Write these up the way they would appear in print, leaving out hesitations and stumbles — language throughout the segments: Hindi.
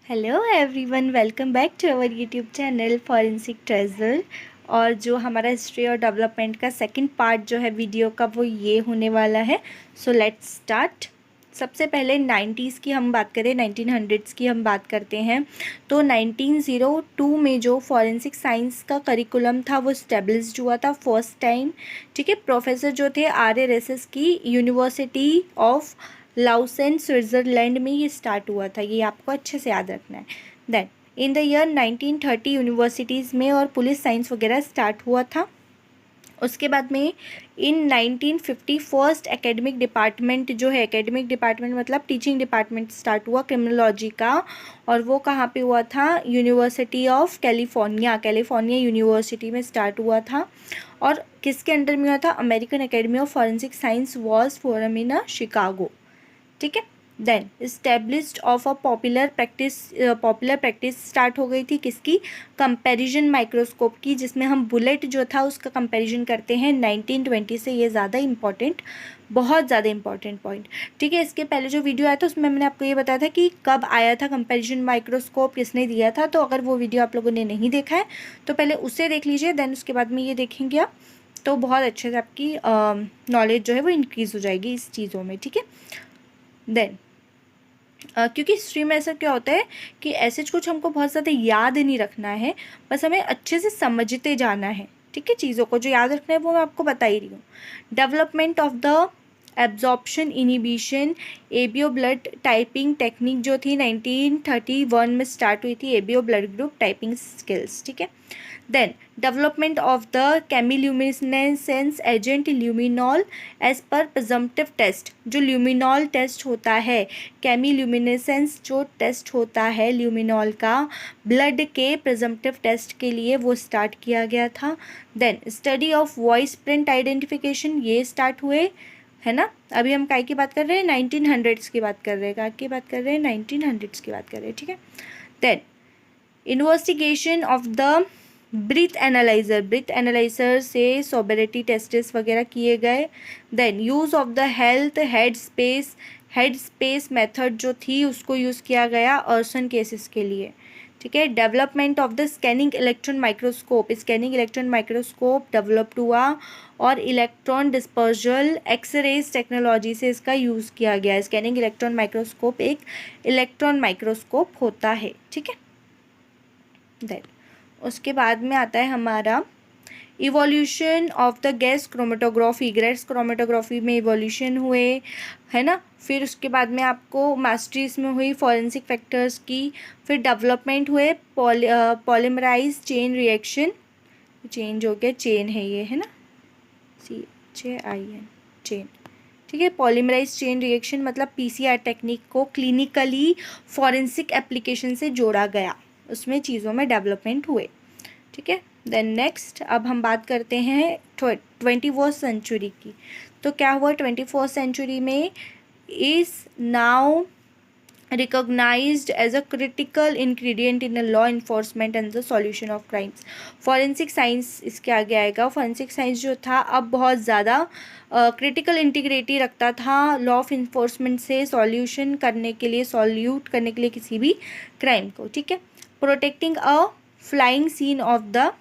Hello everyone, welcome back to our YouTube channel forensic treasure. और जो हमारा हिस्ट्री और डेवलपमेंट का सेकंड पार्ट जो है वीडियो का वो ये होने वाला है। So let's start. सबसे पहले 90s की हम बात करें, 1900s की हम बात करते हैं तो 1902 में जो फॉरेंसिक साइंस का करिकुलम था वो स्टेब्लिश्ड हुआ था फर्स्ट टाइम। ठीक है, प्रोफेसर जो थे RRSS की यूनिवर्सिटी ऑफ लाउसेन स्विट्ज़रलैंड में ये स्टार्ट हुआ था। ये आपको अच्छे से याद रखना है। Then in the year 1930 universities में और पुलिस साइंस वगैरह स्टार्ट हुआ था। उसके बाद में इन 1950 फर्स्ट एकेडमिक डिपार्टमेंट जो है, एकेडमिक डिपार्टमेंट मतलब टीचिंग डिपार्टमेंट स्टार्ट हुआ क्रिमिनोलॉजी का। और वो कहाँ पे हुआ था? यूनिवर्सिटी ऑफ कैलिफोर्निया यूनिवर्सिटी में स्टार्ट हुआ था। और किसके अंडर में हुआ था? American academy of forensic science was formed in Chicago. ठीक है। Then established of a popular practice start हो गई थी किसकी? कंपैरिजन माइक्रोस्कोप की, जिसमें हम बुलेट जो था उसका कंपैरिजन करते हैं 1920 से। ये ज़्यादा इंपॉर्टेंट, बहुत ज़्यादा इंपॉर्टेंट पॉइंट। ठीक है, इसके पहले जो वीडियो आया था उसमें मैंने आपको ये बताया था कि कब आया था कंपैरिजन माइक्रोस्कोप, किसने दिया था। तो अगर वो वीडियो आप लोगों ने नहीं देखा है तो पहले उसे देख लीजिए, देन उसके बाद में ये देखेंगे आप तो बहुत अच्छे से आपकी नॉलेज जो है वो इंक्रीज़ हो जाएगी इस चीज़ों में। ठीक है। देन क्योंकि हिस्ट्री में ऐसा क्या होता है कि ऐसे कुछ हमको बहुत ज़्यादा याद नहीं रखना है, बस हमें अच्छे से समझते जाना है। ठीक है, चीज़ों को जो याद रखना है वो मैं आपको बता ही रही हूँ। Development of the absorption inhibition ABO blood typing technique जो थी 1931 में स्टार्ट हुई थी, ABO blood group typing skills. ठीक है। Then development of the chemiluminescence agent luminol as पर प्रिजम्पटिव टेस्ट। जो ल्यूमिनॉल टेस्ट होता है, केमिल्यूमिनेसेंस जो टेस्ट होता है ल्यूमिनॉल का ब्लड के प्रिजम्पटिव टेस्ट के लिए, वो स्टार्ट किया गया था। Then study of voice print identification, ये स्टार्ट हुए, है ना। अभी हम काय की बात कर रहे हैं? 1900s की बात कर रहे हैं। काय की बात कर रहे हैं? 1900s की बात कर रहे हैं। ठीक है। Then investigation of the breath analyser से सोबेरिटी टेस्ट्स वगैरह किए गए। Then use of the health head space method जो थी उसको यूज़ किया गया अर्सन केसेस के लिए। ठीक है। Development of the scanning electron microscope developed हुआ और इलेक्ट्रॉन डिस्पर्जल एक्सरेज टेक्नोलॉजी से इसका यूज़ किया गया। स्कैनिंग इलेक्ट्रॉन माइक्रोस्कोप एक इलेक्ट्रॉन माइक्रोस्कोप होता है। ठीक है। देन उसके बाद में आता है हमारा evolution of the gas chromatography में इवोल्यूशन हुए, है ना। फिर उसके बाद में आपको मास्टरीज में हुई फॉरेंसिक फैक्टर्स की। फिर डेवलपमेंट हुए पॉलीमराइज चेन रिएक्शन, चेंज हो गया, चेन है ये, है ना, CHAIN चेन। ठीक है। पॉलीमराइज चेन रिएक्शन मतलब PCR टेक्निक को क्लिनिकली फॉरेंसिक एप्लीकेशन से जोड़ा गया, उसमें चीज़ों में डेवलपमेंट हुए। ठीक है। देन नेक्स्ट अब हम बात करते हैं 21st सेंचुरी की। तो क्या हुआ 21st सेंचुरी में? Is now recognized as a critical ingredient in the law enforcement and the solution of crimes। Forensic science इसके आगे आएगा। फॉरेंसिक साइंस जो था अब बहुत ज़्यादा क्रिटिकल इंटीग्रिटी रखता था लॉ ऑफ इन्फोर्समेंट से सॉल्यूट करने के लिए किसी भी क्राइम को। ठीक है। Protecting a flying scene of the,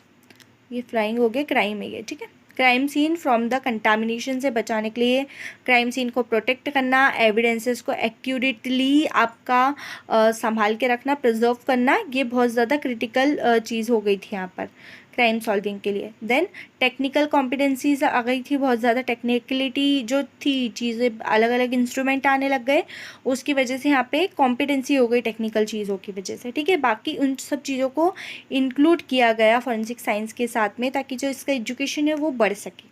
ये फ्लाइंग हो गया, क्राइम है ये। ठीक है। Crime scene from the contamination से बचाने के लिए क्राइम सीन को प्रोटेक्ट करना, एविडेंसेस को एक्यूरेटली आपका संभाल के रखना, प्रिजर्व करना, ये बहुत ज़्यादा क्रिटिकल चीज़ हो गई थी यहाँ पर क्राइम सॉल्विंग के लिए। देन टेक्निकल कॉम्पिटेंसीज आ गई थी, बहुत ज़्यादा टेक्निकलिटी जो थी, चीज़ें अलग अलग इंस्ट्रूमेंट आने लग गए, उसकी वजह से यहाँ पे कॉम्पिटेंसी हो गई टेक्निकल चीज़ों की वजह से। ठीक है। बाकी उन सब चीज़ों को इंक्लूड किया गया फॉरेंसिक साइंस के साथ में, ताकि जो इसका एजुकेशन है वो बढ़ सके।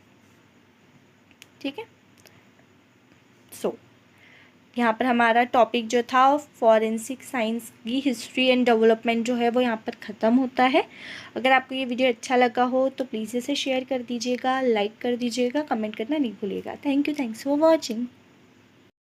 ठीक है। सो यहाँ पर हमारा टॉपिक जो था फॉरेंसिक साइंस की हिस्ट्री एंड डेवलपमेंट जो है वो यहाँ पर ख़त्म होता है। अगर आपको ये वीडियो अच्छा लगा हो तो प्लीज़ इसे शेयर कर दीजिएगा, लाइक कर दीजिएगा, कमेंट करना नहीं भूलिएगा। Thanks for watching.